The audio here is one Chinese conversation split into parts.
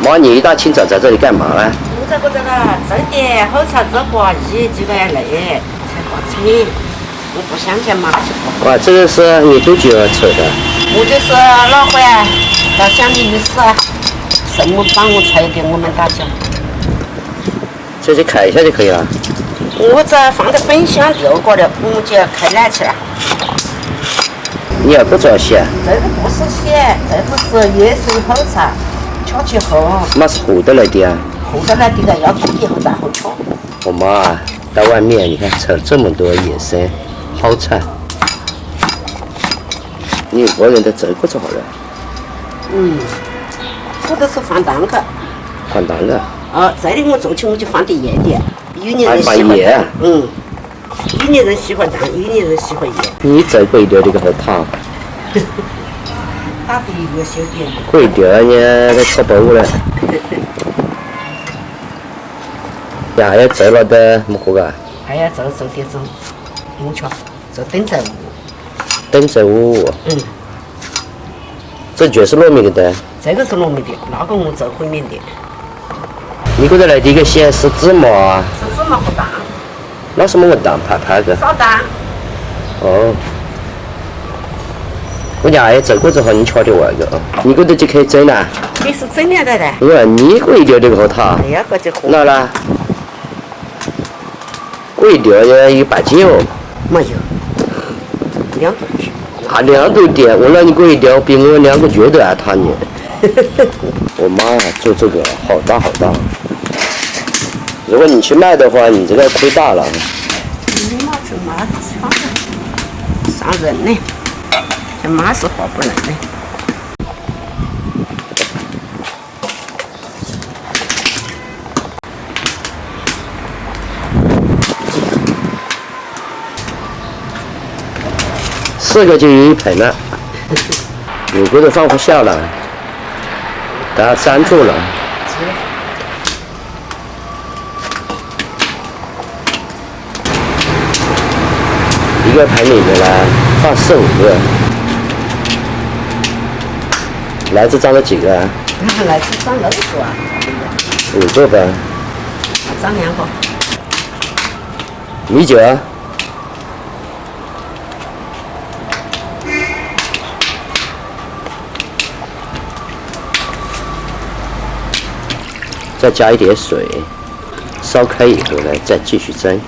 妈，你一大清早在这里干嘛呢？我在这个种点后槽子花艺，这个累，才挂车。我不想去马去过。哇，这个是你多久扯的？我就是老会到乡里的事，什么帮我拆给我们大家。这就开一下就可以了。我这放在本箱丢过了，我就开来去了。你要不着血？这个不是血，这个是野生后槽，敲起后。那是活的来的啊。活的来的要冻以后再后敲。我妈啊，到外面你看扯这么多野生好菜，你一个人都折过着好了。我都是放蛋的。放蛋了。这里我做起我就放点盐的，有的还人喜欢放盐。有的人喜欢蛋，有的人喜欢盐。你再贵一点这个后汤。打的一个小点。贵一点呢，都吃饱了。呀，要走了的么活个？还要做点种，我瞧，做灯仔屋。灯仔屋。这就是糯米的。这个是糯米的，那个我做烩面的。你给我来第一个先是芝麻啊。是芝麻和蛋。那什么个蛋拍个？烧蛋。哦。我家也做过之后，你瞧的外个啊，你给我就可以整了。你是整了的嘞？我说你贵一点这个后汤。哎呀，这就好。那啦。贵一点也有8斤哦。没有。2多斤。啊，2多点，我让你贵一点，比我2个月都还烫你。我妈做这个好大好大。如果你去卖的话，你这个亏大了。你妈去妈上人呢，这妈是划不来的。4个就有1盆了，有个都放不下了，大家粘住了。一个盆里面呢放4、5个，来这长了几个？来这长6个啊？5个吧。长2个。米酒。再加一点水，烧开以后呢，再继续蒸。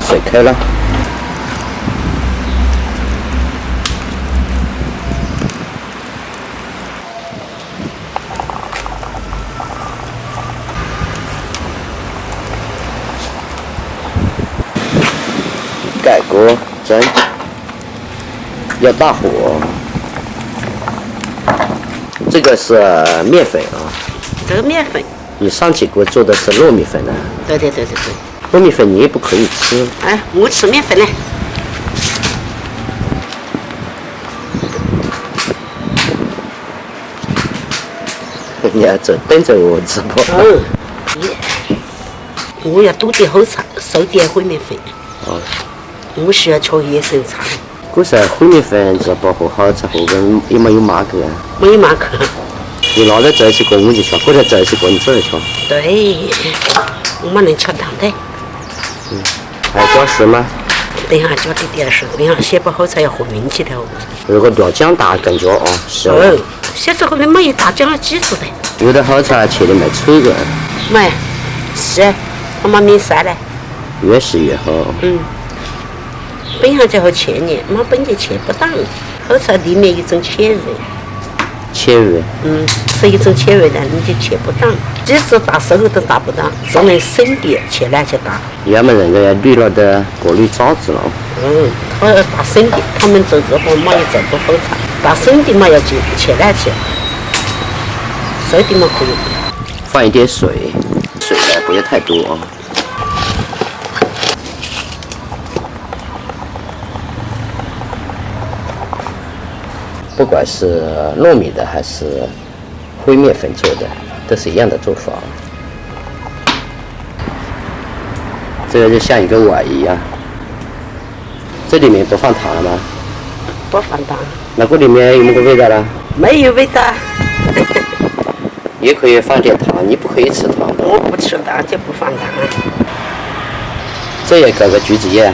水开了。盖锅蒸，要大火。这个是面粉啊。这个面粉。你上几锅做的是糯米粉呢？对。糯米粉你也不可以吃。哎，我吃面粉嘞。你要做等着我吃不？我要多点后槽，少点烩面粉。我需要吃野生菜。可是烩面粉只保护好之后，有没有马克啊？没有马克。你拿到这一锅我就吃，或者这一锅你自己吃。对，我们能吃糖的。还加水吗？等一下加点水，等一下先把后槽要和匀起头。如果料酱大更加啊，是。现在后面没有大酱的基础的。有的好菜切的蛮脆的。没，是，我们面晒嘞。越是越好。本下就好切呢，我本就切不当，后槽里面有种纤维。纤维。是一种纤维的，你就切不当，即使打手都打不当，只能省点切来就打。要么人家滤了的过滤渣子了。他要打省点，他们做这行没有做过后槽，打省点嘛要去切来切，少点嘛可以。放一点水，水呢不要太多啊。不管是糯米的还是烩面粉做的，都是一样的做法。这个就像一个碗一样。这里面不放糖了吗？不放糖。那个里面有没有味道呢？没有味道。也可以放点糖，你不可以吃糖的。我不吃糖就不放糖。这也搞个橘子叶。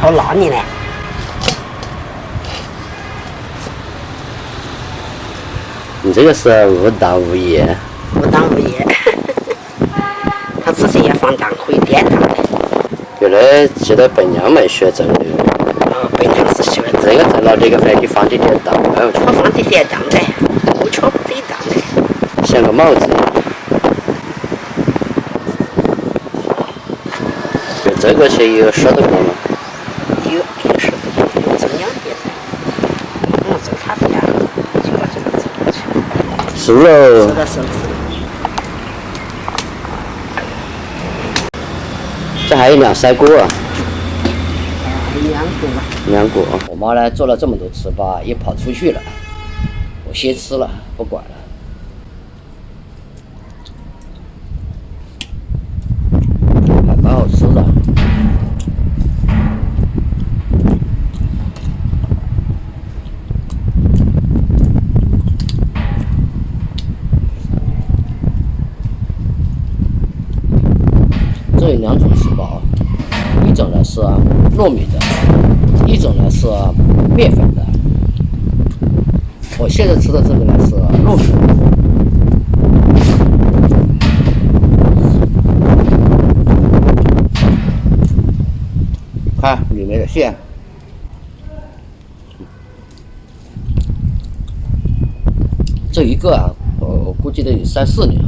好辣你呢。你这个是无糖无盐。无糖无盐。他之前也放糖，可以点糖的。原来记得伴娘们学蒸的。伴娘是学这个蒸了这个饭，你放点糖，我放点糖的，我瞧不得糖的。像个帽子一样。这个些有10多个吗？有10多个，蒸2碟菜。我蒸咖啡啊，就把这个蒸过去。熟喽。熟了熟了。这还有2、3个啊。2个吧。2个。我妈呢做了这么多糍粑，也跑出去了，我先吃了，不管了。还蛮好吃的。这有2种糍粑，一种呢是糯米的，一种呢是面粉的。我现在吃的这个呢是糯米的。看里面的馅，这一个啊，我估计得有3、4年。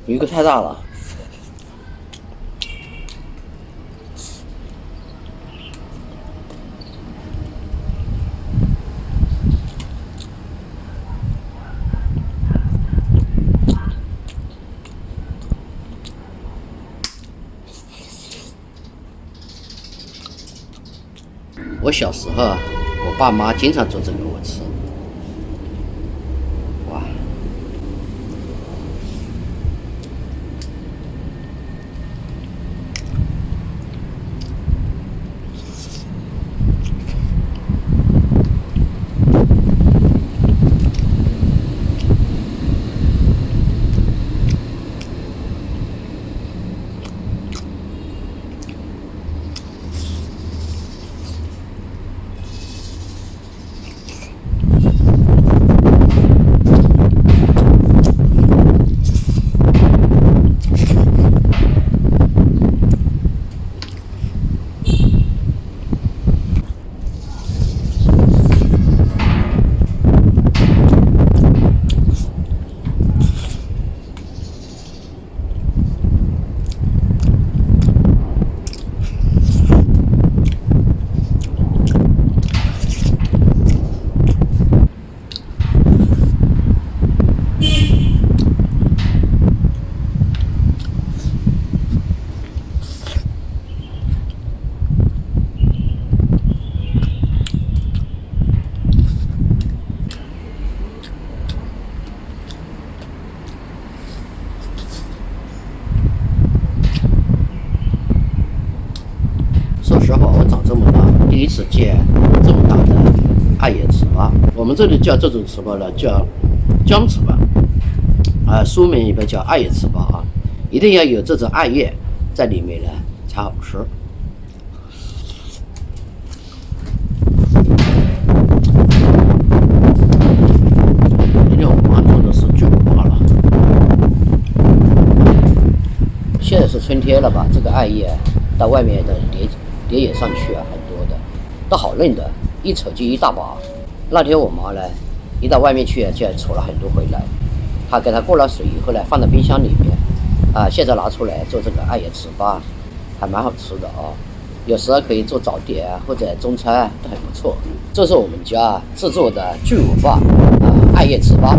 有一个太大了。我小时候，我爸妈经常做这个我吃。哇！说实话，我长这么大，第一次见这么大的艾叶糍粑。我们这里叫这种糍粑呢，叫姜糍粑，书名里边叫艾叶糍粑啊，一定要有这种艾叶在里面呢才好吃。今天我妈做的是巨无霸了。现在是春天了吧？这个艾叶到外面的田野上去啊，很多的，都好嫩的，一扯就一大把。那天我妈呢，一到外面去就扯了很多回来，她给它过了水以后呢，放在冰箱里面，现在拿出来做这个艾叶糍粑，还蛮好吃的啊。有时候可以做早点或者中餐都很不错。这是我们家制作的巨无霸艾叶糍粑。